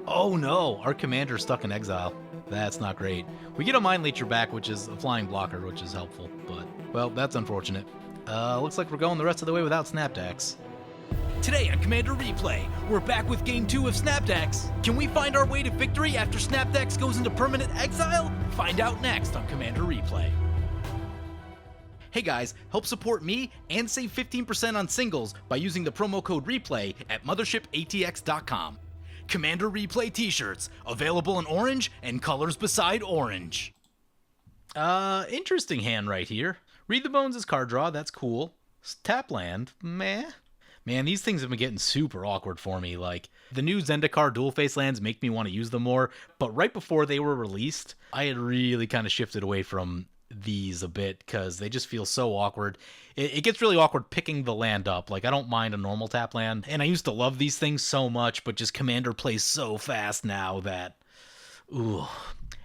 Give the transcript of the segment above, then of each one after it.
Oh no, our commander's stuck in exile. That's not great. We get a Mind Leecher back, which is a flying blocker, which is helpful, but, well, that's unfortunate. Looks like we're going the rest of the way without Snapdax. Today on Commander Replay, we're back with Game 2 of Snapdax. Can we find our way to victory after Snapdax goes into permanent exile? Find out next on Commander Replay. Hey guys, help support me and save 15% on singles by using the promo code REPLAY at mothershipaTX.com. Commander Replay t-shirts, available in orange and colors beside orange. Interesting hand right here. Read the Bones is card draw, that's cool. Tap land, meh. Man, these things have been getting super awkward for me. Like, the new Zendikar dual face lands make me want to use them more, but right before they were released, I had really kind of shifted away from these a bit because they just feel so awkward. It gets really awkward picking the land up. Like, I don't mind a normal tap land, and I used to love these things so much, but just Commander plays so fast now that... Ooh.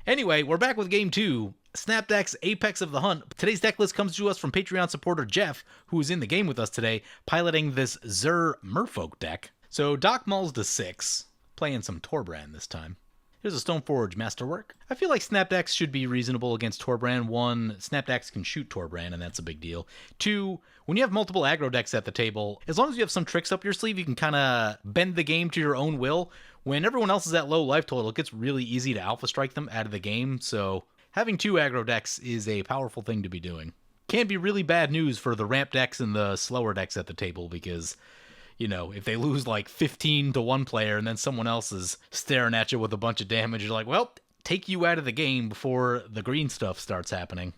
Anyway, we're back with Game 2. Snapdax Apex of the Hunt. Today's deck list comes to us from Patreon supporter Jeff, who is in the game with us today, piloting this Merfolk deck. So Doc Mulls to 6, playing some Torbran this time. Here's a Stoneforge Masterwork. I feel like Snapdax should be reasonable against Torbran. 1, Snapdax can shoot Torbran, and that's a big deal. 2, when you have multiple aggro decks at the table, as long as you have some tricks up your sleeve, you can kind of bend the game to your own will. When everyone else is at low life total, it gets really easy to alpha strike them out of the game, so having 2 aggro decks is a powerful thing to be doing. Can be really bad news for the ramp decks and the slower decks at the table because, you know, if they lose like 15 to one player and then someone else is staring at you with a bunch of damage, you're like, well, take you out of the game before the green stuff starts happening.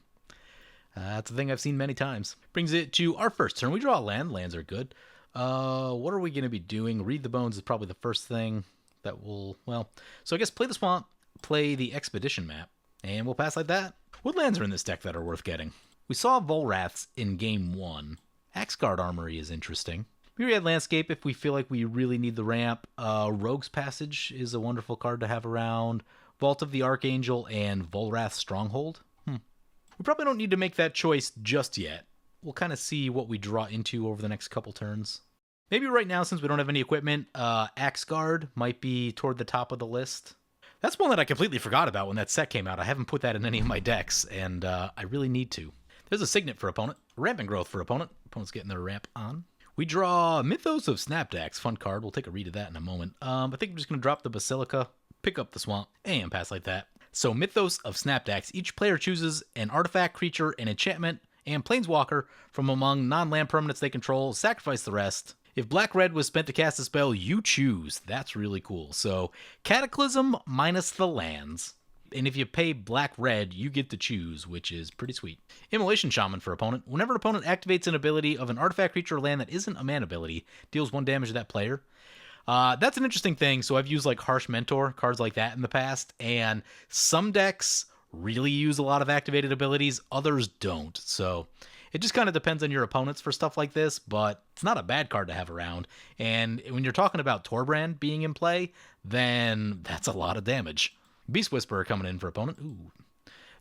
That's a thing I've seen many times. Brings it to our first turn. We draw a land. Lands are good. What are we going to be doing? Read the Bones is probably the first thing that will, well, so I guess play the Swamp, play the Expedition map, and we'll pass like that. What lands are in this deck that are worth getting? We saw Volraths in Game 1. Axguard Armory is interesting. Myriad Landscape if we feel like we really need the ramp. Rogue's Passage is a wonderful card to have around. Vault of the Archangel and Volrath Stronghold. We probably don't need to make that choice just yet. We'll kind of see what we draw into over the next couple turns. Maybe right now, since we don't have any equipment, Axguard might be toward the top of the list. That's one that I completely forgot about when that set came out. I haven't put that in any of my decks, and I really need to. There's a Signet for opponent. Rampant Growth for opponent. Opponent's getting their ramp on. We draw Mythos of Snapdax. Fun card. We'll take a read of that in a moment. I think I'm just going to drop the Basilica, pick up the Swamp, and pass like that. So Mythos of Snapdax. Each player chooses an artifact, creature, an enchantment, and planeswalker from among non-land permanents they control. Sacrifice the rest. If black-red was spent to cast a spell, you choose. That's really cool. So Cataclysm minus the lands. And if you pay black-red, you get to choose, which is pretty sweet. Immolation Shaman for opponent. Whenever an opponent activates an ability of an artifact, creature, or land that isn't a mana ability, deals 1 damage to that player. That's an interesting thing. So I've used like Harsh Mentor, cards like that in the past, and some decks really use a lot of activated abilities, others don't. So it just kind of depends on your opponents for stuff like this, but it's not a bad card to have around. And when you're talking about Torbran being in play, then that's a lot of damage. Beast Whisperer coming in for opponent. Ooh,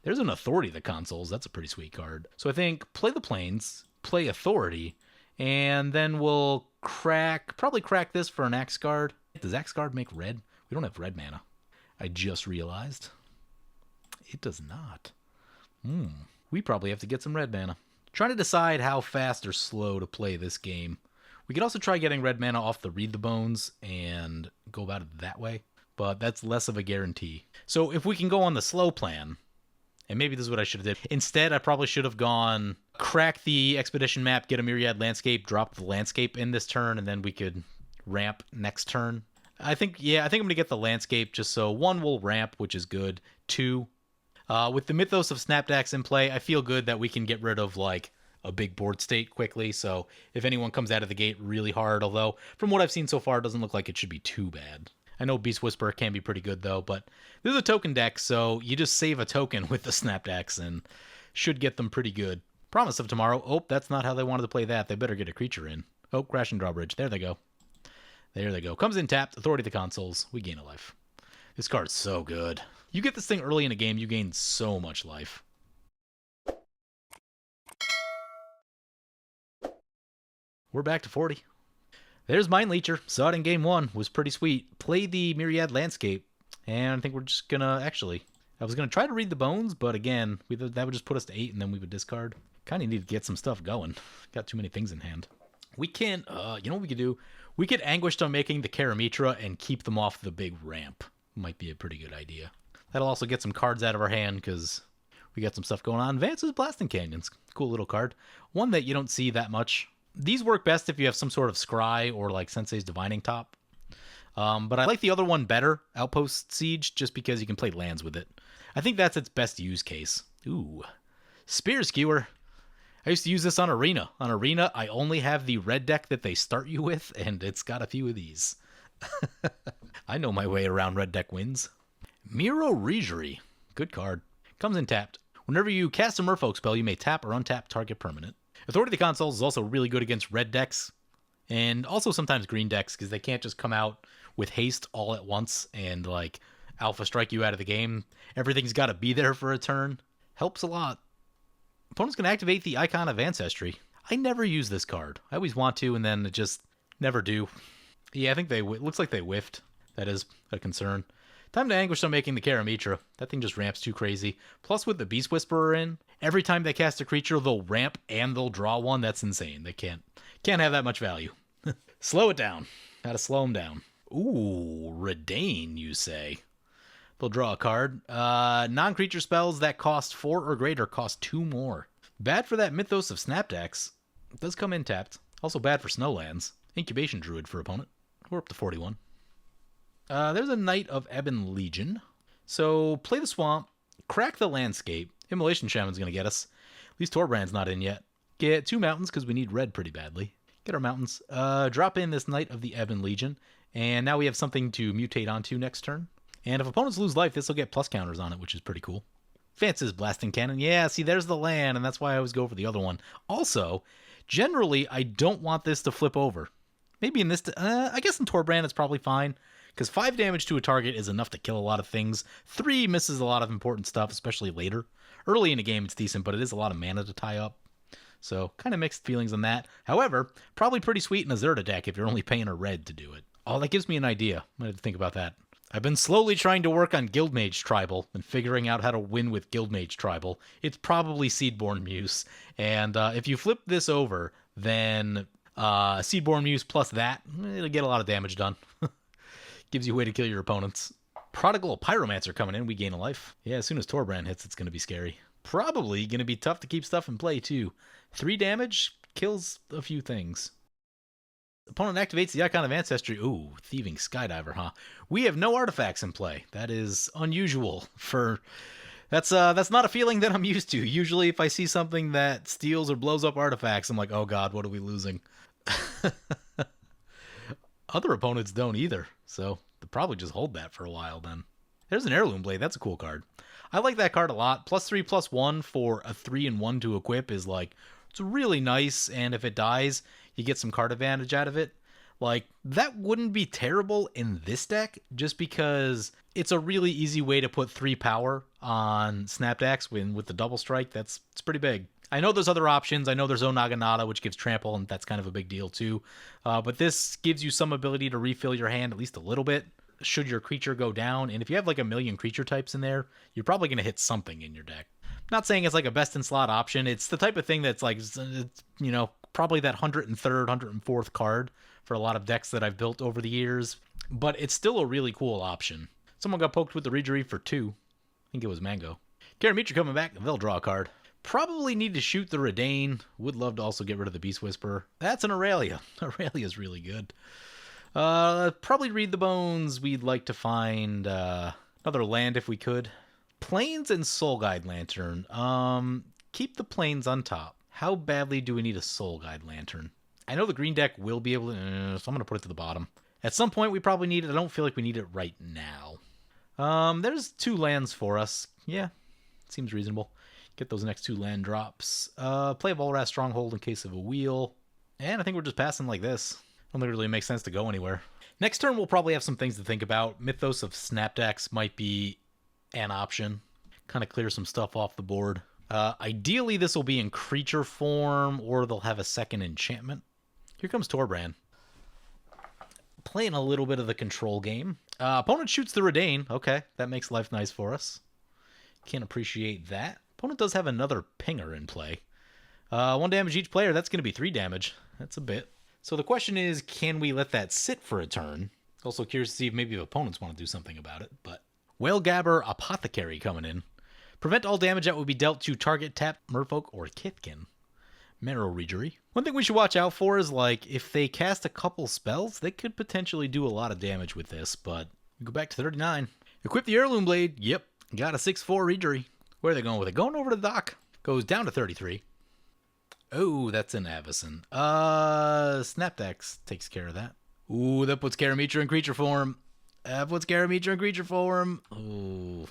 there's an Authority of the Consoles. That's a pretty sweet card. So I think play the Plains, play Authority, and then we'll probably crack this for an Axguard. Does Axguard make red? We don't have red mana. I just realized. It does not. We probably have to get some red mana. Trying to decide how fast or slow to play this game. We could also try getting red mana off the Read the Bones and go about it that way, but that's less of a guarantee. So if we can go on the slow plan, and maybe this is what I should have did. Instead, I probably should have gone crack the Expedition map, get a Myriad Landscape, drop the Landscape in this turn, and then we could ramp next turn. I think I'm going to get the Landscape just so 1 will ramp, which is good. 2, with the Mythos of Snapdax in play, I feel good that we can get rid of like a big board state quickly. So if anyone comes out of the gate really hard, although from what I've seen so far, it doesn't look like it should be too bad. I know Beast Whisperer can be pretty good though, but this is a token deck, so you just save a token with the Snapdax and should get them pretty good. Promise of Tomorrow. Oh, that's not how they wanted to play that. They better get a creature in. Oh, Crash and Drawbridge. There they go. There they go. Comes in tapped. Authority of the Consoles. We gain a life. This card's so good. You get this thing early in a game, you gain so much life. We're back to 40. There's Mind Leecher. Saw it in game 1. Was pretty sweet. Play the Myriad Landscape. And I think we're just going to actually... I was going to try to read the bones, but again, that would just put us to 8 and then we would discard. Kind of need to get some stuff going. Got too many things in hand. We can, you know what we could do? We could Anguished Unmaking the Karametra and keep them off the big ramp. Might be a pretty good idea. That'll also get some cards out of our hand because we got some stuff going on. Vance's Blasting Canyons. Cool little card. One that you don't see that much. These work best if you have some sort of Scry or like Sensei's Divining Top. But I like the other one better, Outpost Siege, just because you can play lands with it. I think that's its best use case. Ooh. Spear Skewer. I used to use this on Arena. On Arena, I only have the red deck that they start you with, and it's got a few of these. I know my way around red deck wins. Miro Regery. Good card. Comes in tapped. Whenever you cast a Merfolk spell, you may tap or untap target permanent. Authority of the Consuls is also really good against red decks, and also sometimes green decks, because they can't just come out with haste all at once and, like, alpha strike you out of the game. Everything's got to be there for a turn. Helps a lot. Opponent's going to activate the Icon of Ancestry. I never use this card. I always want to, and then just never do. Yeah, I think looks like they whiffed. That is a concern. Time to Anguish Unmaking the Karametra. That thing just ramps too crazy. Plus, with the Beast Whisperer in, every time they cast a creature, they'll ramp and they'll draw one. That's insane. They can't have that much value. Slow it down. Gotta slow them down. Ooh, Redain, you say? They'll draw a card. Non-creature spells that cost 4 or greater cost 2 more. Bad for that Mythos of Snapdax. It does come in tapped. Also bad for Snowlands. Incubation Druid for opponent. We're up to 41. There's a Knight of Ebon Legion. So play the Swamp, crack the Landscape. Immolation Shaman's going to get us. At least Torbran's not in yet. Get 2 mountains because we need red pretty badly. Get our mountains. Drop in this Knight of the Ebon Legion. And now we have something to mutate onto next turn. And if opponents lose life, this will get plus counters on it, which is pretty cool. Vance's Blasting Cannon. Yeah, see, there's the land, and that's why I always go for the other one. Also, generally, I don't want this to flip over. Maybe in this... I guess in Torbran it's probably fine, because 5 damage to a target is enough to kill a lot of things. 3 misses a lot of important stuff, especially later. Early in the game, it's decent, but it is a lot of mana to tie up. So, kind of mixed feelings on that. However, probably pretty sweet in a Zerta deck if you're only paying a red to do it. Oh, that gives me an idea. I'm going to think about that. I've been slowly trying to work on Guildmage Tribal and figuring out how to win with Guildmage Tribal. It's probably Seedborn Muse. And if you flip this over, then Seedborn Muse plus that, it'll get a lot of damage done. Gives you a way to kill your opponents. Prodigal Pyromancer coming in. We gain a life. Yeah, as soon as Torbran hits, it's going to be scary. Probably going to be tough to keep stuff in play, too. 3 damage kills a few things. Opponent activates the Icon of Ancestry. Ooh, Thieving Skydiver, huh? We have no artifacts in play. That is unusual for... That's not a feeling that I'm used to. Usually if I see something that steals or blows up artifacts, I'm like, oh god, what are we losing? Other opponents don't either, so they'll probably just hold that for a while then. There's an Heirloom Blade. That's a cool card. I like that card a lot. +3/+1 for a 3-1 to equip is like... It's really nice, and if it dies, you get some card advantage out of it. Like, that wouldn't be terrible in this deck, just because it's a really easy way to put 3 power on Snapdax with the double strike. It's pretty big. I know there's other options. I know there's Onaganada, which gives trample, and that's kind of a big deal too. But this gives you some ability to refill your hand at least a little bit, should your creature go down. And if you have like a million creature types in there, you're probably going to hit something in your deck. Not saying it's like a best in slot option. It's the type of thing that's like, you know, probably that 103rd, 104th card for a lot of decks that I've built over the years. But it's still a really cool option. Someone got poked with the Regery for 2. I think it was Mango. Karametra coming back, they'll draw a card. Probably need to shoot the Redain. Would love to also get rid of the Beast Whisperer. That's an Aurelia. Aurelia's really good. Probably read the bones. We'd like to find another land if we could. Plains and Soul Guide Lantern. Keep the Plains on top. How badly do we need a Soul Guide Lantern? I know the green deck will be able to, so I'm going to put it to the bottom. At some point we probably need it. I don't feel like we need it right now. There's 2 lands for us. Yeah, seems reasonable. Get those next 2 land drops. Play a Volrath Stronghold in case of a wheel. And I think we're just passing like this. I don't think it really makes sense to go anywhere. Next turn we'll probably have some things to think about. Mythos of Snapdax might be an option. Kind of clear some stuff off the board. Ideally this will be in creature form, or they'll have a second enchantment. Here comes Torbran. Playing a little bit of the control game. Opponent shoots the Redain. Okay, that makes life nice for us. Can't appreciate that. Opponent does have another pinger in play. 1 damage each player. That's going to be 3 damage. That's a bit. So the question is, can we let that sit for a turn? Also curious to see if maybe opponents want to do something about it. But Whale Gabber Apothecary coming in. Prevent all damage that would be dealt to target tapped Merfolk or Kithkin. Marrow Regery. One thing we should watch out for is, like, if they cast a couple spells, they could potentially do a lot of damage with this, but we go back to 39. Equip the Heirloom Blade. Yep, got a 6/4 Regery. Where are they going with it? Going over to the dock. Goes down to 33. Oh, that's an Avacyn. Snapdax takes care of that. Ooh, that puts Karametra in creature form. Ooh.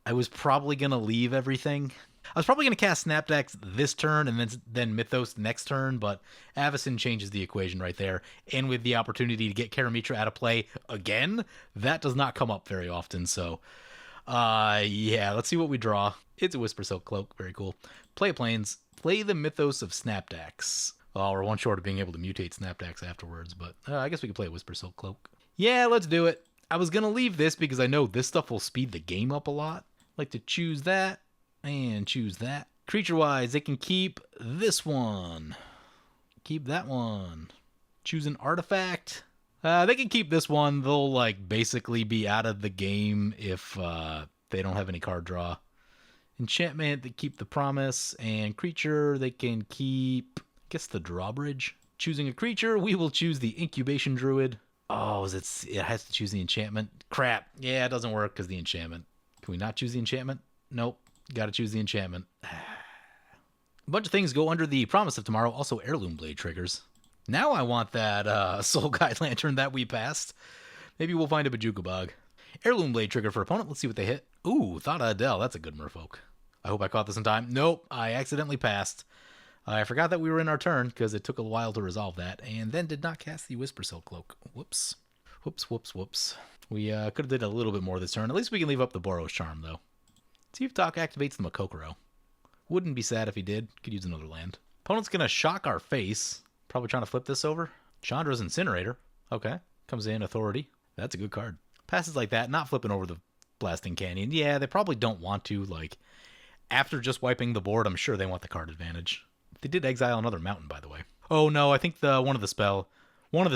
I was probably going to leave everything. I was probably going to cast Snapdax this turn and then Mythos next turn, but Avacyn changes the equation right there. And with the opportunity to get Karametra out of play again, that does not come up very often. So, yeah, let's see what we draw. It's a Whisper Silk Cloak. Very cool. Play Plains. Play the Mythos of Snapdax. Well, we're one short of being able to mutate Snapdax afterwards, but I guess we could play a Whisper Silk Cloak. Yeah, let's do it. I was going to leave this because I know this stuff will speed the game up a lot. Like to choose that and choose that. Creature-wise, they can keep this one. Keep that one. Choose an artifact. They can keep this one. They'll, like, basically be out of the game if they don't have any card draw. Enchantment, they keep the Promise. And creature, they can keep, I guess, the Drawbridge. Choosing a creature, we will choose the Incubation Druid. Oh, it has to choose the enchantment? Crap. Yeah, it doesn't work because the enchantment. Can we not choose the enchantment? Nope. Got to choose the enchantment. A bunch of things go under the Promise of Tomorrow. Also, Heirloom Blade triggers. Now I want that Soul Guide Lantern that we passed. Maybe we'll find a Bajuka Bog. Heirloom Blade trigger for opponent. Let's see what they hit. Ooh, Thada Adele. That's a good Merfolk. I hope I caught this in time. Nope. I accidentally passed. I forgot that we were in our turn because it took a while to resolve that. And then did not cast the Whisper Silk Cloak. Whoops. Whoops. We could have did a little bit more this turn. At least we can leave up the Boros Charm, though. See if Doc activates the Makokoro. Wouldn't be sad if he did. Could use another land. Opponent's going to shock our face. Probably trying to flip this over. Chandra's Incinerator. Okay. Comes in, Authority. That's a good card. Passes like that, not flipping over the Blasting Canyon. Yeah, they probably don't want to. Like, after just wiping the board, I'm sure they want the card advantage. They did exile another mountain, by the way. Oh, no, I think one of the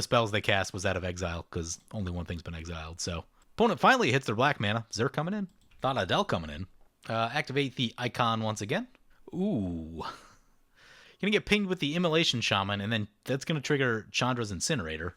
spells they cast was out of exile, because only one thing's been exiled, so. Opponent finally hits their black mana. Zerk coming in. Thought Adele coming in. Activate the icon once again. Ooh. Gonna get pinged with the Immolation Shaman, and then that's gonna trigger Chandra's Incinerator.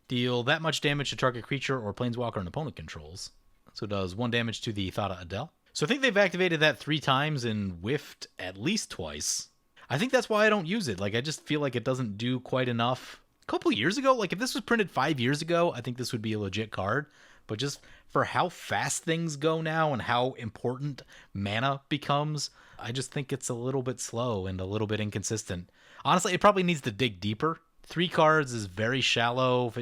Deal that much damage to target creature or planeswalker an opponent controls. So it does 1 damage to the Thada Adele. So I think they've activated that 3 times and whiffed at least twice. I think that's why I don't use it. Like, I just feel like it doesn't do quite enough. A couple years ago, like if this was printed 5 years ago, I think this would be a legit card. But just for how fast things go now and how important mana becomes, I just think it's a little bit slow and a little bit inconsistent. Honestly, it probably needs to dig deeper. 3 cards is very shallow.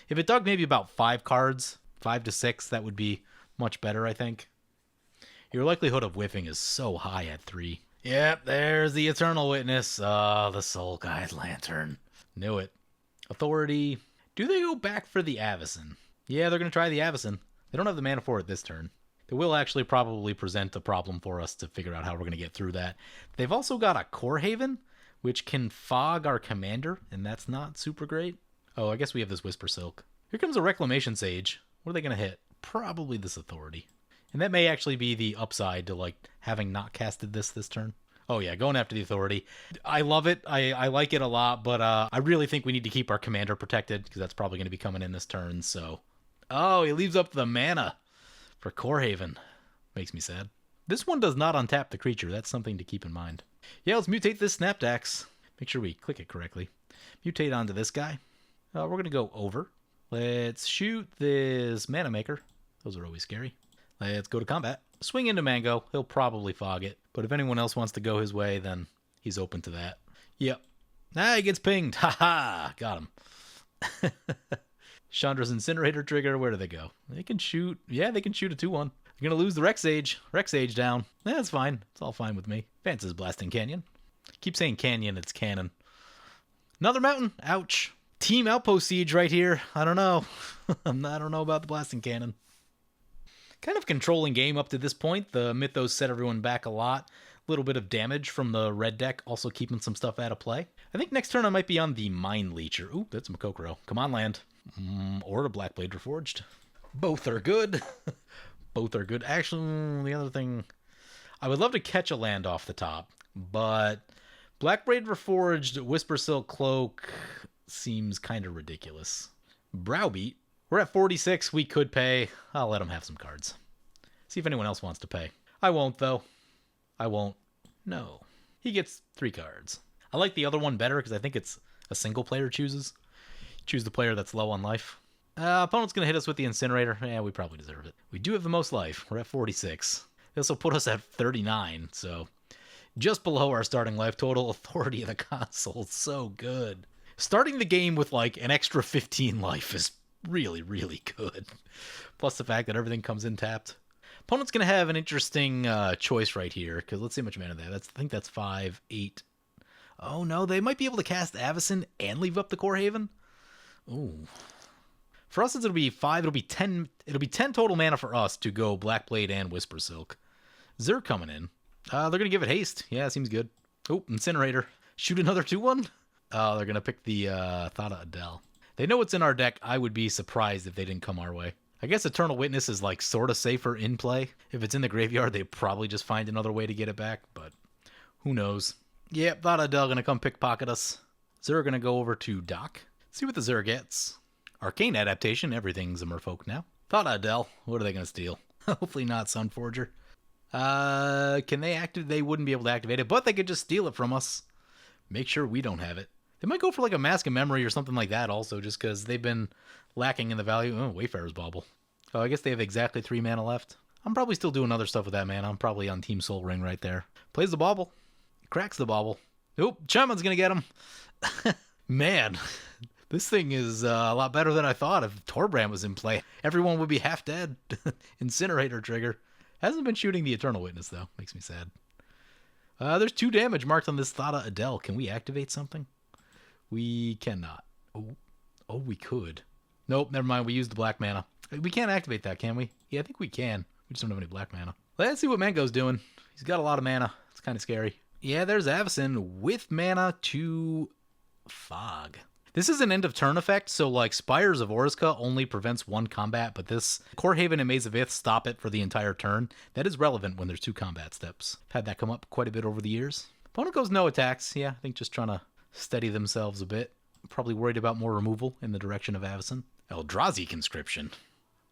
If it dug maybe about 5 cards, 5 to 6, that would be much better, I think. Your likelihood of whiffing is so high at 3. Yep, there's the Eternal Witness. The Soul Guide Lantern. Knew it. Authority. Do they go back for the Avacyn? Yeah, they're going to try the Avacyn. They don't have the mana for it this turn. They will actually probably present a problem for us to figure out how we're going to get through that. They've also got a Core Haven, which can fog our commander, and that's not super great. Oh, I guess we have this Whisper Silk. Here comes a Reclamation Sage. What are they going to hit? Probably this Authority. And that may actually be the upside to, like, having not casted this turn. Oh, yeah, going after the Authority. I love it. I like it a lot, but I really think we need to keep our commander protected, because that's probably going to be coming in this turn, so. Oh, he leaves up the mana for Core Haven. Makes me sad. This one does not untap the creature. That's something to keep in mind. Yeah, let's mutate this Snapdax. Make sure we click it correctly. Mutate onto this guy. We're going to go over. Let's shoot this Mana Maker. Those are always scary. Let's go to combat. Swing into Mango. He'll probably fog it. But if anyone else wants to go his way, then he's open to that. Yep. He gets pinged. Ha! Got him. Chandra's Incinerator trigger. Where do they go? They can shoot. Yeah, they can shoot a 2-1. They're going to lose the Rex Age. Rex Age down. That's fine. It's all fine with me. Fances Blasting Canyon. Keep saying canyon. It's cannon. Another mountain. Ouch. Team Outpost Siege right here. I don't know. I don't know about the Blasting Cannon. Kind of controlling game up to this point. The Mythos set everyone back a lot. A little bit of damage from the red deck, also keeping some stuff out of play. I think next turn I might be on the Mind Leecher. Ooh, that's Makokoro. Come on, land. Or a Blackblade Reforged. Both are good. Both are good. Actually, the other thing... I would love to catch a land off the top, but Blackblade Reforged, Whisper Silk Cloak seems kind of ridiculous. Browbeat. We're at 46. We could pay. I'll let him have some cards. See if anyone else wants to pay. I won't, though. I won't. No. He gets 3 cards. I like the other one better because I think it's a single player chooses. Choose the player that's low on life. Opponent's going to hit us with the Incinerator. Yeah, we probably deserve it. We do have the most life. We're at 46. This will put us at 39, so just below our starting life total. Authority of the Console. So good. Starting the game with like an extra 15 life is really, really good. Plus the fact that everything comes in tapped. Opponent's going to have an interesting choice right here, because let's see how much mana they have. I think that's 5, 8. Oh, no, they might be able to cast Avacyn and leave up the Core Haven. Ooh. For us, it'll be 5. It'll be 10. It'll be 10 total mana for us to go Blackblade and Whisper Silk. Zerg coming in. They're going to give it haste. Yeah, seems good. Oh, Incinerator. Shoot another 2-1. Oh, they're going to pick the Thada Adel. They know what's in our deck. I would be surprised if they didn't come our way. I guess Eternal Witness is like sort of safer in play. If it's in the graveyard, they probably just find another way to get it back, but who knows. Yep, Thada Adel going to come pickpocket us. Zerg going to go over to Doc. See what the Zerg gets. Arcane Adaptation. Everything's a Merfolk now. Thada Adel. What are they going to steal? Hopefully not Sunforger. Can they activate? They wouldn't be able to activate it, but they could just steal it from us. Make sure we don't have it. They might go for like a Mask of Memory or something like that also, just because they've been lacking in the value. Oh, Wayfarer's Bauble. Oh, I guess they have exactly 3 mana left. I'm probably still doing other stuff with that mana. I'm probably on Team Soul Ring right there. Plays the Bauble. Cracks the Bauble. Oop, Chaman's gonna get him. Man, this thing is a lot better than I thought. If Torbran was in play, everyone would be half dead. Incinerator trigger. Hasn't been shooting the Eternal Witness, though. Makes me sad. There's 2 damage marked on this Thada Adel. Can we activate something? We cannot. Oh, we could. Nope, never mind. We used the black mana. We can't activate that, can we? Yeah, I think we can. We just don't have any black mana. Let's see what Mango's doing. He's got a lot of mana. It's kind of scary. Yeah, there's Avacyn with mana to Fog. This is an end of turn effect, so like Spires of Oriska only prevents 1 combat, but this Core Haven and Maze of Ith stop it for the entire turn. That is relevant when there's 2 combat steps. I've had that come up quite a bit over the years. Opponent goes no attacks. Yeah, I think just trying to steady themselves a bit. Probably worried about more removal in the direction of Avacyn. Eldrazi Conscription.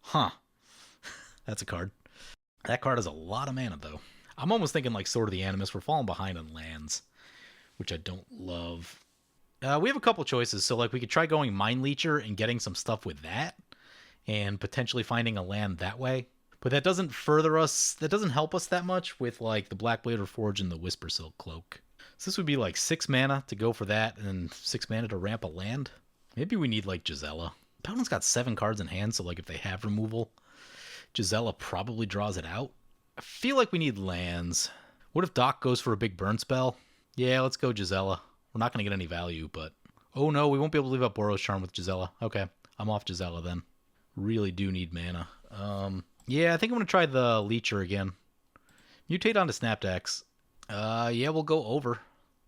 Huh. That's a card. That card has a lot of mana, though. I'm almost thinking like Sword of the Animus. We're falling behind on lands, which I don't love. We have a couple choices. So like we could try going Mind Leecher and getting some stuff with that, and potentially finding a land that way. But that doesn't further us. That doesn't help us that much with like the Blackblade Reforged and the Whisper Silk Cloak. So this would be like 6 mana to go for that, and 6 mana to ramp a land. Maybe we need like Gisela. Opponent's got 7 cards in hand, so like if they have removal, Gisela probably draws it out. I feel like we need lands. What if Doc goes for a big burn spell? Yeah, let's go Gisela. We're not going to get any value, but... Oh no, we won't be able to leave up Boros Charm with Gisela. Okay, I'm off Gisela then. Really do need mana. Yeah, I think I'm going to try the Leecher again. Mutate onto Snapdax. Yeah, we'll go over.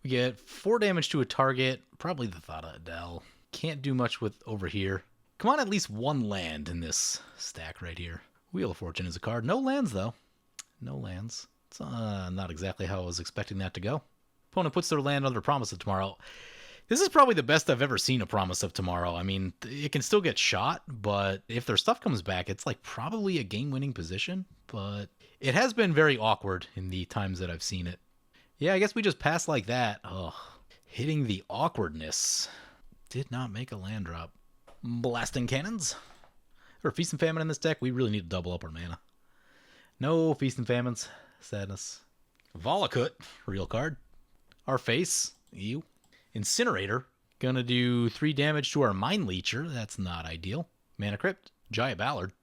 We get 4 damage to a target. Probably the Thada Adel. Can't do much with over here. Come on, at least 1 land in this stack right here. Wheel of Fortune is a card. No lands, though. No lands. It's not exactly how I was expecting that to go. Opponent puts their land under Promise of Tomorrow. This is probably the best I've ever seen a Promise of Tomorrow. I mean, it can still get shot, but if their stuff comes back, it's like probably a game-winning position. But it has been very awkward in the times that I've seen it. Yeah, I guess we just pass like that. Ugh. Hitting the awkwardness. Did not make a land drop. Blasting Cannons. Or Feast and Famine in this deck. We really need to double up our mana. No Feast and Famines. Sadness. Volakut. Real card. Our face. Ew. Incinerator. Gonna do 3 damage to our Mind Leecher. That's not ideal. Mana Crypt. Giant Ballard.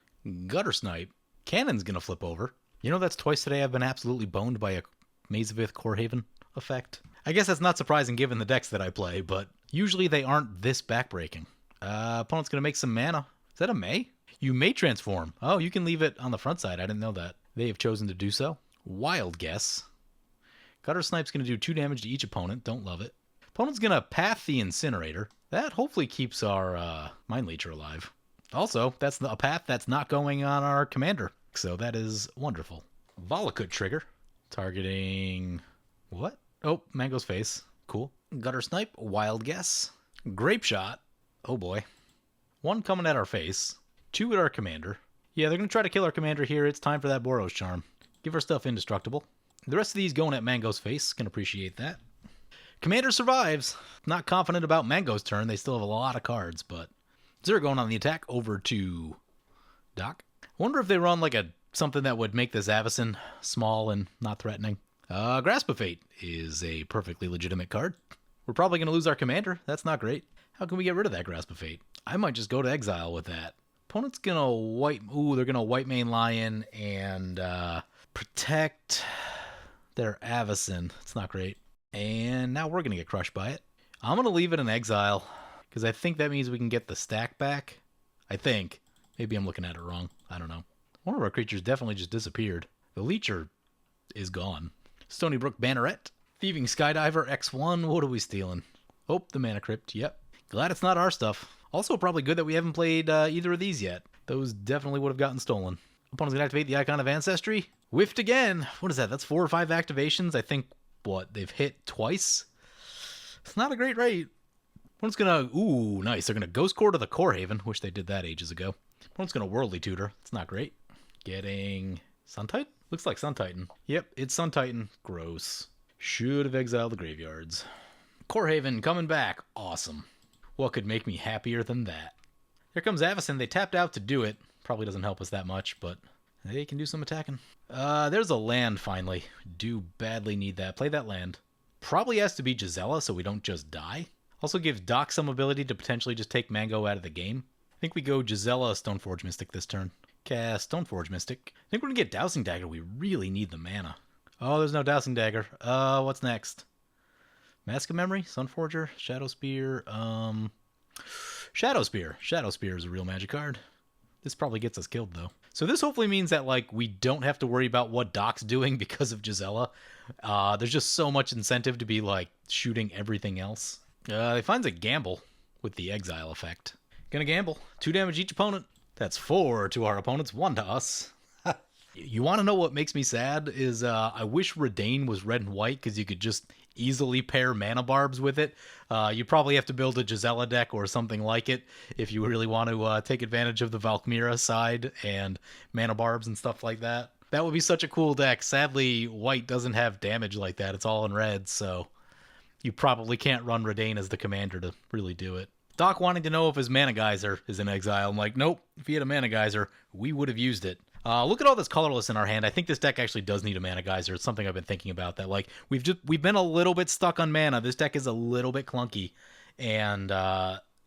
Gutter Snipe. Cannon's gonna flip over. You know, that's twice today I've been absolutely boned by a Maze of Ith Core Haven effect. I guess that's not surprising given the decks that I play, but Usually they aren't this backbreaking. Opponent's going to make some mana. Is that a May? You may transform. Oh, you can leave it on the front side. I didn't know that. They have chosen to do so. Wild guess. Gutter Snipe's going to do 2 damage to each opponent. Don't love it. Opponent's going to path the Incinerator. That hopefully keeps our Mind Leecher alive. Also, that's a path that's not going on our commander. So that is wonderful. Volakut trigger. Targeting... what? Oh, Mango's face. Cool. Gutter Snipe. Wild guess. Grape Shot. Oh boy. 1 coming at our face. 2 at our commander. Yeah, they're going to try to kill our commander here. It's time for that Boros Charm. Give our stuff indestructible. The rest of these going at Mango's face. Can appreciate that. Commander survives. Not confident about Mango's turn. They still have a lot of cards, but... Zero going on the attack over to Doc. I wonder if they run like something that would make this Avacyn small and not threatening. Grasp of Fate is a perfectly legitimate card. We're probably going to lose our commander. That's not great. How can we get rid of that Grasp of Fate? I might just go to exile with that. Opponent's going to white... Ooh, they're going to White Mane Lion and protect their Avacyn. It's not great. And now we're going to get crushed by it. I'm going to leave it in exile because I think that means we can get the stack back. I think. Maybe I'm looking at it wrong. I don't know. One of our creatures definitely just disappeared. The Leecher is gone. Stony Brook Banneret. Thieving Skydiver X1. What are we stealing? Oh, the Mana Crypt. Yep. Glad it's not our stuff. Also probably good that we haven't played either of these yet. Those definitely would have gotten stolen. Opponent's going to activate the Icon of Ancestry. Whiffed again. What is that? That's 4 or 5 activations. I think, what, they've hit twice? It's not a great rate. Opponent's going to... Ooh, nice. They're going to Ghost Core to the Core Haven. Wish they did that ages ago. Opponent's going to Worldly Tutor. It's not great. Getting... Sun Titan? Looks like Sun Titan. Yep, it's Sun Titan. Gross. Should have exiled the graveyards. Core Haven coming back. Awesome. What could make me happier than that? Here comes Avacyn. They tapped out to do it. Probably doesn't help us that much, but they can do some attacking. There's a land, finally. Do badly need that. Play that land. Probably has to be Gisela, so we don't just die. Also gives Doc some ability to potentially just take Mango out of the game. I think we go Gisela Stoneforge Mystic this turn. Cast Stoneforge Mystic. I think we're going to get Dowsing Dagger. We really need the mana. Oh, there's no Dowsing Dagger. What's next? Mask of Memory? Sunforger? Shadow Spear? Shadow Spear. Shadow Spear is a real magic card. This probably gets us killed, though. So this hopefully means that, like, we don't have to worry about what Doc's doing because of Gisela. There's just so much incentive to be, like, shooting everything else. They finds a gamble with the exile effect. Gonna gamble. 2 damage each opponent. That's 4 to our opponents, 1 to us. You want to know what makes me sad is I wish Redain was red and white because you could just easily pair Mana Barbs with it. You probably have to build a Gisela deck or something like it if you really want to take advantage of the Valkmira side and Mana Barbs and stuff like that. That would be such a cool deck. Sadly, white doesn't have damage like that. It's all in red, so you probably can't run Redain as the commander to really do it. Doc wanting to know if his Mana Geyser is in exile. I'm like, nope. If he had a Mana Geyser, we would have used it. Look at all this colorless in our hand. I think this deck actually does need a Mana Geyser. It's something I've been thinking about. That like we've been a little bit stuck on mana. This deck is a little bit clunky, and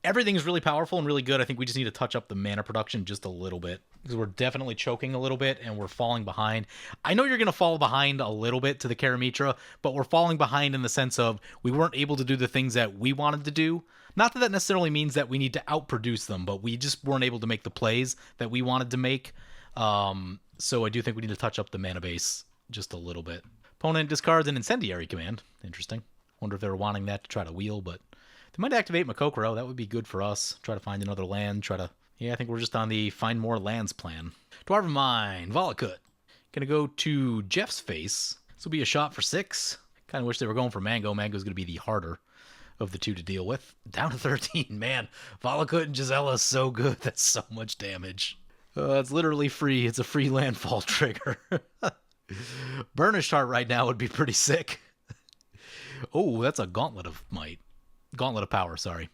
everything is really powerful and really good. I think we just need to touch up the mana production just a little bit because we're definitely choking a little bit and we're falling behind. I know you're going to fall behind a little bit to the Karametra, but we're falling behind in the sense of we weren't able to do the things that we wanted to do. Not that that necessarily means that we need to outproduce them, but we just weren't able to make the plays that we wanted to make. So I do think we need to touch up the mana base just a little bit. Opponent discards an Incendiary command. Interesting. Wonder if they were wanting that to try to wheel, but they might activate Makokoro. That would be good for us. Try to find another land. Yeah, I think we're just on the find more lands plan. Dwarven Mine. Volakut. Gonna go to Jeff's face. This will be a shot for 6. Kind of wish they were going for Mango. Mango's gonna be the harder of the two to deal with. Down to 13. Man, Volakut and Gisela is so good. That's so much damage. It's literally free. It's a free landfall trigger. Burnished Heart right now would be pretty sick. Oh, that's a Gauntlet of Might. Gauntlet of Power, sorry.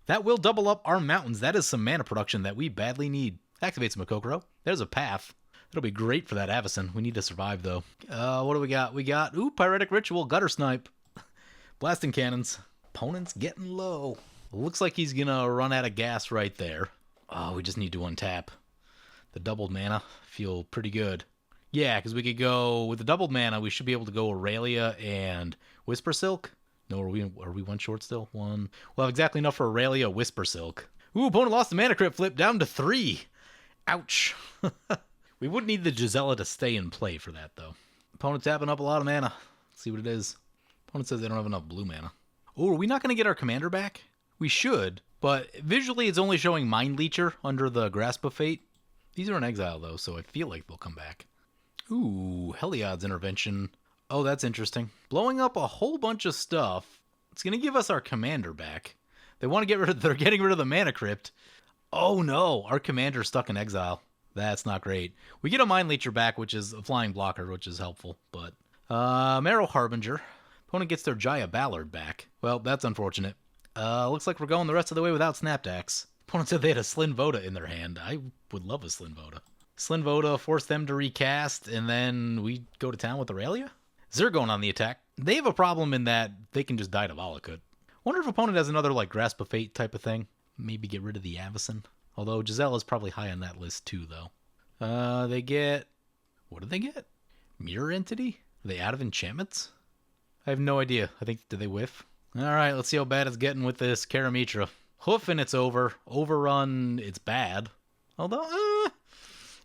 That will double up our mountains. That is some mana production that we badly need. Activates Makokoro. There's a path. That'll be great for that Avacyn. We need to survive, though. What do we got? We got, Pyretic Ritual, Gutter Snipe. Blasting Cannons. Opponent's getting low. Looks like he's gonna run out of gas right there. Oh, we just need to untap. The doubled mana feel pretty good. Yeah, because we could go with the doubled mana. We should be able to go Aurelia and Whisper Silk. No, are we one short still? One. We'll have exactly enough for Aurelia Whisper Silk. Ooh, opponent lost the mana crypt flip down to 3. Ouch. We would need the Gisela to stay in play for that, though. Opponent tapping up a lot of mana. Let's see what it is. Opponent says they don't have enough blue mana. Oh, are we not going to get our commander back? We should, but visually it's only showing Mind Leecher under the Grasp of Fate. These are in exile, though, so I feel like they'll come back. Ooh, Heliod's Intervention. Oh, that's interesting. Blowing up a whole bunch of stuff. It's going to give us our commander back. They want to get rid of... They're getting rid of the mana crypt. Oh, no. Our commander's stuck in exile. That's not great. We get a Mind Leecher back, which is a flying blocker, which is helpful, but... Marrow Harbinger. Opponent gets their Jaya Ballard back. Well, that's unfortunate. Looks like we're going the rest of the way without Snapdax. Opponent said they had a Slyn Voda in their hand. I would love a Slyn Voda. Slyn Voda, force them to recast, and then we go to town with Aurelia? Zergon on the attack. They have a problem in that they can just die to Valakut. Wonder if opponent has another, like, Grasp of Fate type of thing. Maybe get rid of the Avacyn. Although Giselle is probably high on that list, too, though. They get... What did they get? Mirror Entity? Are they out of enchantments? I have no idea. I think... Did they whiff? Alright, let's see how bad it's getting with this Karametra. Hoof and it's over. Overrun, it's bad. Although,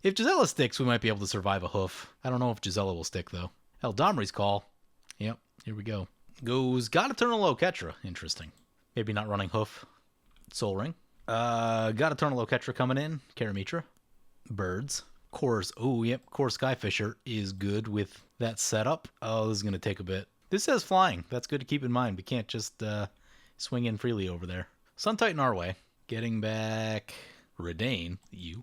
if Gisela sticks, we might be able to survive a hoof. I don't know if Gisela will stick, though. Eldamri's Call. Yep, here we go. Goes God Eternal Oketra. Interesting. Maybe not running hoof. Soul Ring. God Eternal Oketra coming in. Karametra. Birds. Core's. Oh, yep. Core Skyfisher is good with that setup. Oh, this is going to take a bit. This says flying. That's good to keep in mind. We can't just swing in freely over there. Sun Titan our way. Getting back Redane. You.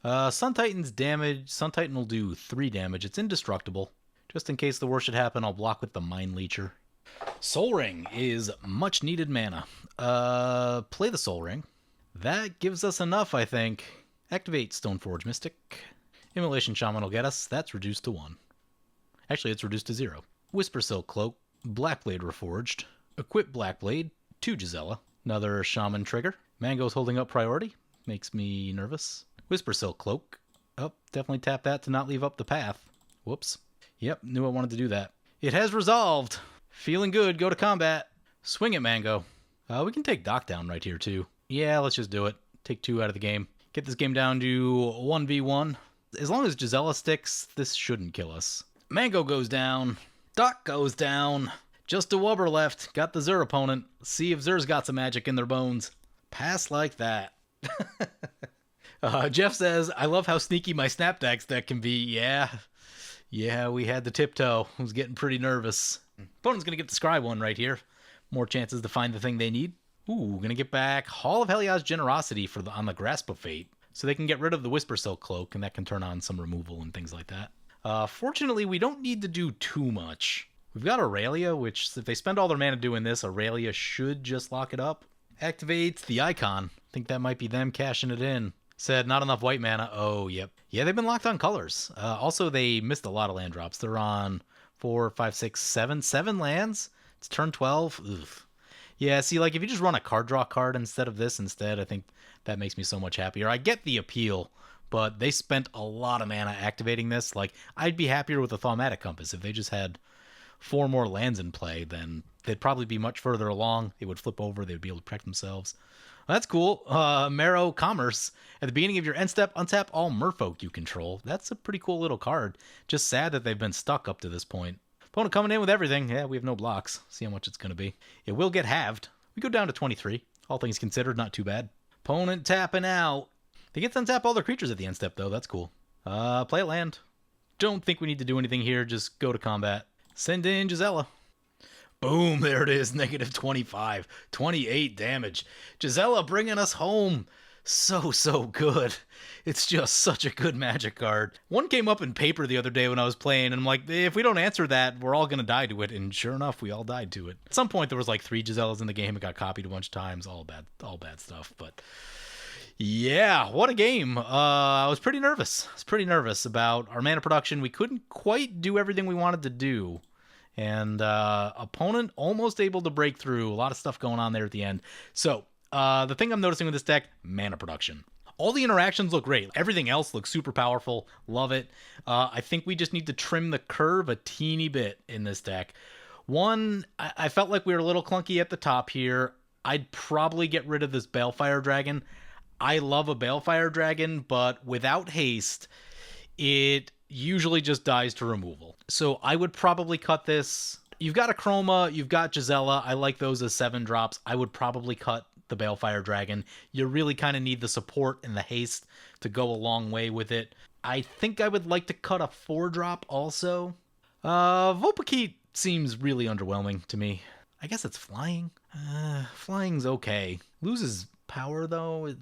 Sun Titan's damage. Sun Titan will do 3 damage. It's indestructible. Just in case the worst should happen, I'll block with the Mind Leecher. Soul Ring is much needed mana. Play the Soul Ring. That gives us enough, I think. Activate Stoneforge Mystic. Immolation Shaman will get us. That's reduced to 1. Actually, it's reduced to 0. Whisper Silk Cloak. Blackblade Reforged. Equip Blackblade. 2 Gisela. Another Shaman trigger. Mango's holding up priority. Makes me nervous. Whisper Silk Cloak. Oh, definitely tap that to not leave up the path. Whoops. Yep, knew I wanted to do that. It has resolved. Feeling good. Go to combat. Swing it, Mango. We can take Doc down right here, too. Yeah, let's just do it. Take 2 out of the game. Get this game down to 1v1. As long as Gisela sticks, this shouldn't kill us. Mango goes down. Doc goes down. Just a Wubber left. Got the Zur opponent. See if Zur's got some magic in their bones. Pass like that. Jeff says, I love how sneaky my Snapdax deck can be. Yeah, we had the tiptoe. I was getting pretty nervous. Opponent's going to get the Scry one right here. More chances to find the thing they need. Ooh, going to get back Hall of Heliod's Generosity on the Grasp of Fate. So they can get rid of the Whisper Silk Cloak, and that can turn on some removal and things like that. Fortunately, we don't need to do too much. We've got Aurelia, which if they spend all their mana doing this, Aurelia should just lock it up. Activates the Icon. I think that might be them cashing it in. Said not enough white mana. Oh, yep. Yeah, they've been locked on colors. Also, they missed a lot of land drops. They're on 4, 5, 6, 7. 7 lands. It's turn 12. Ugh. Yeah, see, like, if you just run a card draw card instead of this instead, I think that makes me so much happier. I get the appeal, but they spent a lot of mana activating this. Like, I'd be happier with a Thaumatic Compass. If they just had 4 more lands in play, then they'd probably be much further along. They would flip over. They would be able to protect themselves. That's cool. Marrow Commerce. At the beginning of your end step, untap all Merfolk you control. That's a pretty cool little card. Just sad that they've been stuck up to this point. Opponent coming in with everything. Yeah, we have no blocks. See how much it's going to be. It will get halved. We go down to 23. All things considered, not too bad. Opponent tapping out. They get to untap all their creatures at the end step, though. That's cool. Play a land. Don't think we need to do anything here. Just go to combat. Send in Gisela. Boom, there it is. Negative 25. 28 damage. Gisela bringing us home. So good. It's just such a good Magic card. One came up in paper the other day when I was playing, and I'm like, if we don't answer that, we're all going to die to it. And sure enough, we all died to it. At some point, there was like 3 Giselas in the game. It got copied a bunch of times. All bad stuff. But yeah, what a game. I was pretty nervous. About our mana production. We couldn't quite do everything we wanted to do. And opponent almost able to break through. A lot of stuff going on there at the end. So the thing I'm noticing with this deck, mana production. All the interactions look great. Everything else looks super powerful. Love it. I think we just need to trim the curve a teeny bit in this deck. One, I felt like we were a little clunky at the top here. I'd probably get rid of this Balefire Dragon. I love a Balefire Dragon, but without haste, it usually just dies to removal. So I would probably cut this. You've got a Chroma, you've got Gisela. I like those as 7 drops. I would probably cut the Balefire Dragon. You really kind of need the support and the haste to go a long way with it. I think I would like to cut a 4-drop also. Vulpikeet seems really underwhelming to me. I guess it's flying. Flying's okay. Loses power though.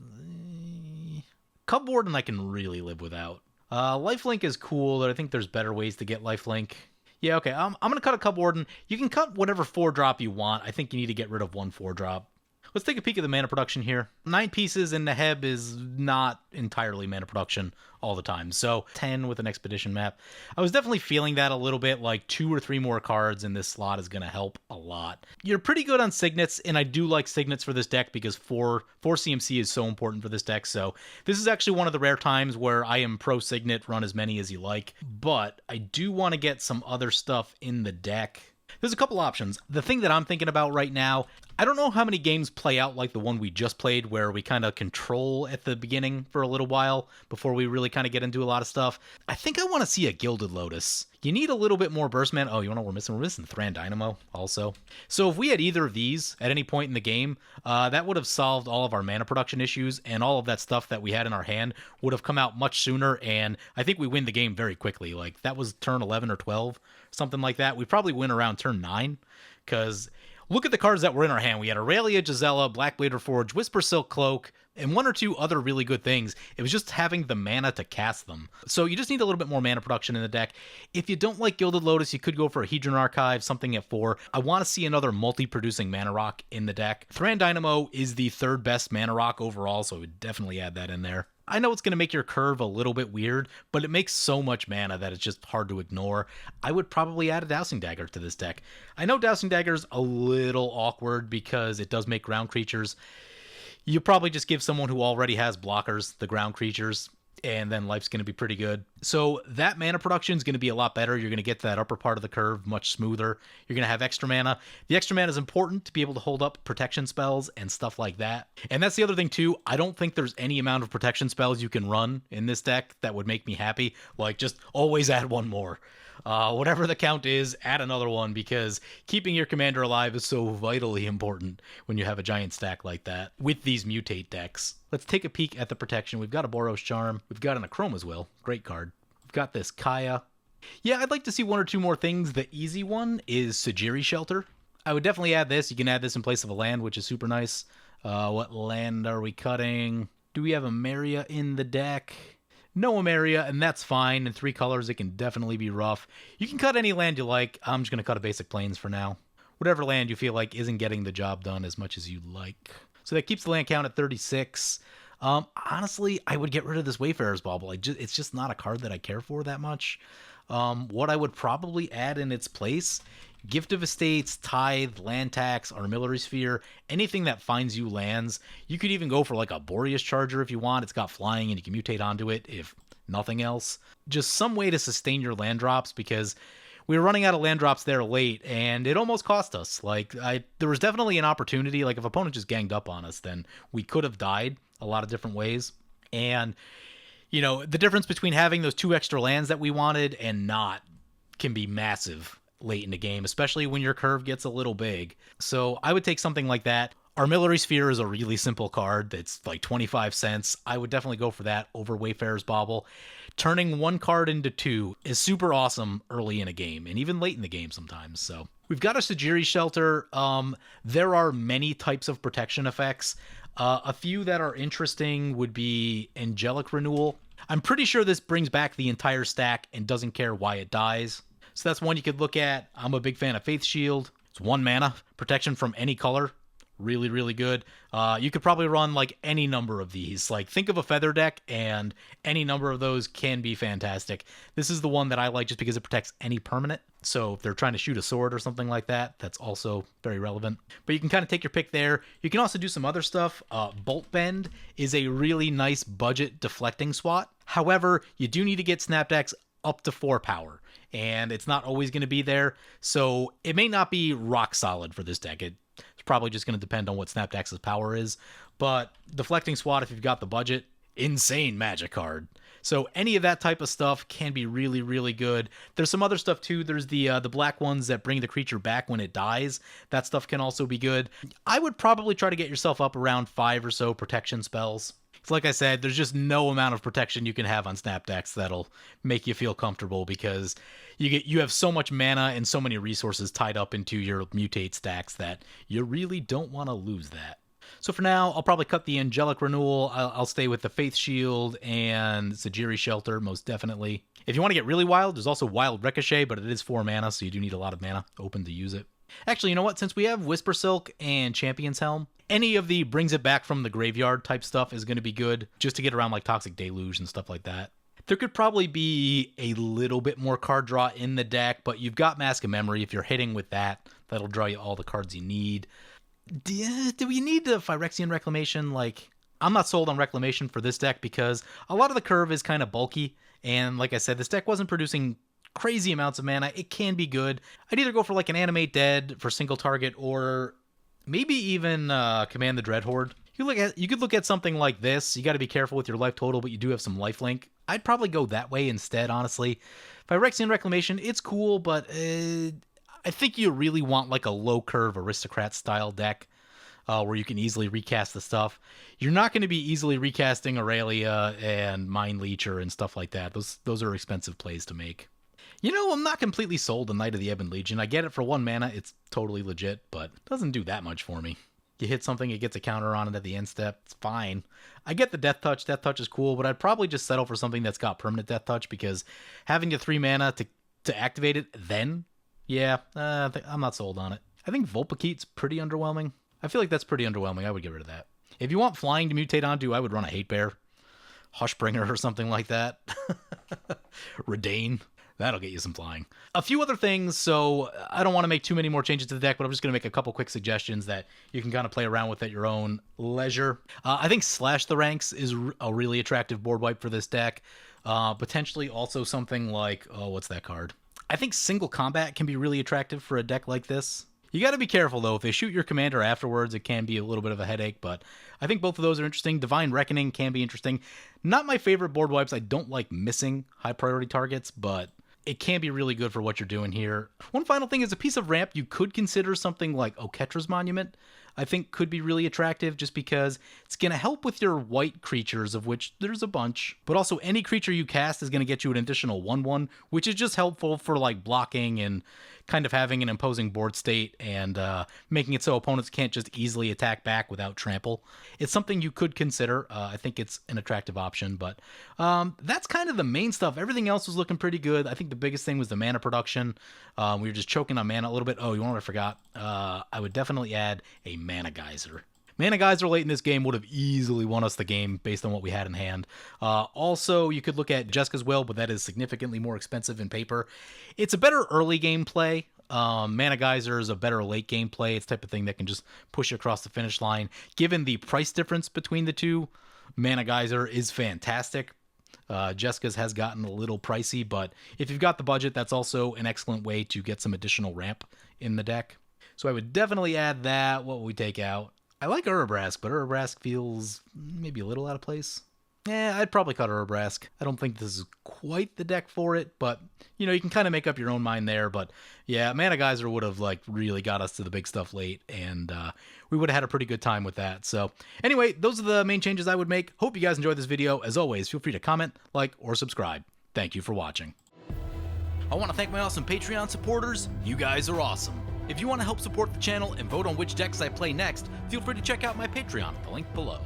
Cub Warden I can really live without. Lifelink is cool, but I think there's better ways to get Lifelink. Yeah, okay, I'm going to cut a Cub Warden. You can cut whatever 4-drop you want. I think you need to get rid of one 4-drop. Let's take a peek at the mana production here. 9 pieces in the Heb is not entirely mana production all the time. So 10 with an Expedition map. I was definitely feeling that a little bit, like 2 or 3 more cards in this slot is going to help a lot. You're pretty good on Signets, and I do like Signets for this deck because 4 CMC is so important for this deck. So this is actually one of the rare times where I am pro Signet, run as many as you like. But I do want to get some other stuff in the deck. There's a couple options. The thing that I'm thinking about right now, I don't know how many games play out like the one we just played where we kind of control at the beginning for a little while before we really kind of get into a lot of stuff. I think I want to see a Gilded Lotus. You need a little bit more burst mana. Oh, you know what we're missing? We're missing Thran Dynamo also. So if we had either of these at any point in the game, that would have solved all of our mana production issues, and all of that stuff that we had in our hand would have come out much sooner, and I think we win the game very quickly. Like, that was turn 11 or 12, something like that. We probably win around turn 9, because look at the cards that were in our hand. We had Aurelia, Gisela, Blackblade Reforged, Whisper Silk Cloak, and 1 or 2 other really good things. It was just having the mana to cast them. So you just need a little bit more mana production in the deck. If you don't like Gilded Lotus, you could go for a Hedron Archive, something at 4. I want to see another multi-producing mana rock in the deck. Thran Dynamo is the 3rd best mana rock overall, so I would definitely add that in there. I know it's going to make your curve a little bit weird, but it makes so much mana that it's just hard to ignore. I would probably add a Dowsing Dagger to this deck. I know Dowsing Dagger's a little awkward because it does make ground creatures. You probably just give someone who already has blockers the ground creatures, and then life's going to be pretty good. So that mana production is going to be a lot better. You're going to get to that upper part of the curve much smoother. You're going to have extra mana. The extra mana is important to be able to hold up protection spells and stuff like that. And that's the other thing too. I don't think there's any amount of protection spells you can run in this deck that would make me happy. Like, just always add one more. Whatever the count is, add another one, because keeping your commander alive is so vitally important when you have a giant stack like that with these mutate decks. Let's take a peek at the protection. We've got a Boros Charm. We've got an Achroma's Will. Great card. We've got this Kaya. Yeah, I'd like to see 1 or 2 more things. The easy one is Sajiri Shelter. I would definitely add this. You can add this in place of a land, which is super nice. What land are we cutting? Do we have a Maria in the deck? No Emeria, and that's fine. In 3 colors, it can definitely be rough. You can cut any land you like. I'm just going to cut a Basic Plains for now. Whatever land you feel like isn't getting the job done as much as you like. So that keeps the land count at 36. Honestly, I would get rid of this Wayfarer's Bauble. It's just not a card that I care for that much. What I would probably add in its place: Gift of Estates, Tithe, Land Tax, Armillary Sphere, anything that finds you lands. You could even go for like a Boreas Charger if you want. It's got flying and you can mutate onto it if nothing else. Just some way to sustain your land drops, because we were running out of land drops there late and it almost cost us. Like, there was definitely an opportunity. Like, if opponent just ganged up on us, then we could have died a lot of different ways. And, you know, the difference between having those 2 extra lands that we wanted and not can be massive late in the game, especially when your curve gets a little big. So I would take something like that. Armillary Sphere is a really simple card that's like 25 cents. I would definitely go for that over Wayfarer's Bauble. Turning 1 card into 2 is super awesome early in a game, and even late in the game sometimes. So we've got a Sajiri Shelter. There are many types of protection effects. A few that are interesting would be Angelic Renewal. I'm pretty sure this brings back the entire stack and doesn't care why it dies. So that's one you could look at. I'm a big fan of Faith Shield. It's 1 mana, protection from any color. Really, really good. You could probably run like any number of these. Like, think of a feather deck, and any number of those can be fantastic. This is the one that I like just because it protects any permanent. So if they're trying to shoot a sword or something like that, that's also very relevant. But you can kind of take your pick there. You can also do some other stuff. Bolt Bend is a really nice budget deflecting swat. However, you do need to get Snapdax up to 4 power, and it's not always going to be there, so it may not be rock solid for this deck. It's probably just going to depend on what Snapdax's power is, but Deflecting Swat, if you've got the budget, insane magic card. So any of that type of stuff can be really, really good. There's some other stuff too. There's the black ones that bring the creature back when it dies. That stuff can also be good. I would probably try to get yourself up around 5 or so protection spells. So like I said, there's just no amount of protection you can have on Snapdax that'll make you feel comfortable, because you have so much mana and so many resources tied up into your mutate stacks that you really don't want to lose that. So for now, I'll probably cut the Angelic Renewal. I'll stay with the Faith Shield and Sajiri Shelter, most definitely. If you want to get really wild, there's also Wild Ricochet, but it is 4 mana, so you do need a lot of mana open to use it. Actually, you know what? Since we have Whisper Silk and Champion's Helm, any of the brings it back from the graveyard type stuff is going to be good, just to get around like Toxic Deluge and stuff like that. There could probably be a little bit more card draw in the deck, but you've got Mask of Memory. If you're hitting with that, that'll draw you all the cards you need. Do we need the Phyrexian Reclamation? Like, I'm not sold on Reclamation for this deck because a lot of the curve is kind of bulky, and like I said, this deck wasn't producing crazy amounts of mana. It can be good. I'd either go for like an Animate Dead for single target, or maybe even Command the Dreadhorde. You could look at something like this. You got to be careful with your life total, but you do have some lifelink. I'd probably go that way instead, honestly. Phyrexian Reclamation, it's cool, but I think you really want like a low curve aristocrat style deck where you can easily recast the stuff. You're not going to be easily recasting Aurelia and Mind Leecher and stuff like that. Those are expensive plays to make. You know, I'm not completely sold on Knight of the Ebon Legion. I get it for 1 mana, it's totally legit, but it doesn't do that much for me. You hit something, it gets a counter on it at the end step, it's fine. I get the Death Touch. Death Touch is cool, but I'd probably just settle for something that's got permanent Death Touch, because having the 3 mana to activate it then, yeah, I'm not sold on it. I think Vulpikeet's pretty underwhelming. I feel like that's pretty underwhelming. I would get rid of that. If you want flying to mutate onto, I would run a Hate Bear. Hushbringer or something like that. Redain. That'll get you some flying. A few other things, so I don't want to make too many more changes to the deck, but I'm just going to make a couple quick suggestions that you can kind of play around with at your own leisure. I think Slash the Ranks is a really attractive board wipe for this deck. Potentially also something like, what's that card? I think Single Combat can be really attractive for a deck like this. You got to be careful, though. If they shoot your commander afterwards, it can be a little bit of a headache, but I think both of those are interesting. Divine Reckoning can be interesting. Not my favorite board wipes. I don't like missing high priority targets, but it can be really good for what you're doing here. One final thing is a piece of ramp. You could consider something like Oketra's Monument. I think could be really attractive just because it's going to help with your white creatures, of which there's a bunch. But also any creature you cast is going to get you an additional 1/1, which is just helpful for like blocking and kind of having an imposing board state and making it so opponents can't just easily attack back without trample. It's something you could consider. I think it's an attractive option, but that's kind of the main stuff. Everything else was looking pretty good. I think the biggest thing was the mana production. We were just choking on mana a little bit. Oh, you know what I forgot? I would definitely add a Mana Geyser. Mana Geyser late in this game would have easily won us the game based on what we had in hand. Also, you could look at Jeska's Will, but that is significantly more expensive in paper. It's a better early game play. Mana Geyser is a better late game play. It's the type of thing that can just push you across the finish line. Given the price difference between the two, Mana Geyser is fantastic. Jeska's has gotten a little pricey, but if you've got the budget, that's also an excellent way to get some additional ramp in the deck. So I would definitely add that. What would we take out? I like Urabrask, but Urabrask feels maybe a little out of place. I'd probably cut Urabrask. I don't think this is quite the deck for it, but you know, you can kind of make up your own mind there. But yeah, Mana Geyser would have like really got us to the big stuff late, and we would have had a pretty good time with that. So anyway, those are the main changes I would make. Hope you guys enjoyed this video. As always, feel free to comment, like, or subscribe. Thank you for watching. I want to thank my awesome Patreon supporters. You guys are awesome. If you want to help support the channel and vote on which decks I play next, feel free to check out my Patreon at the link below.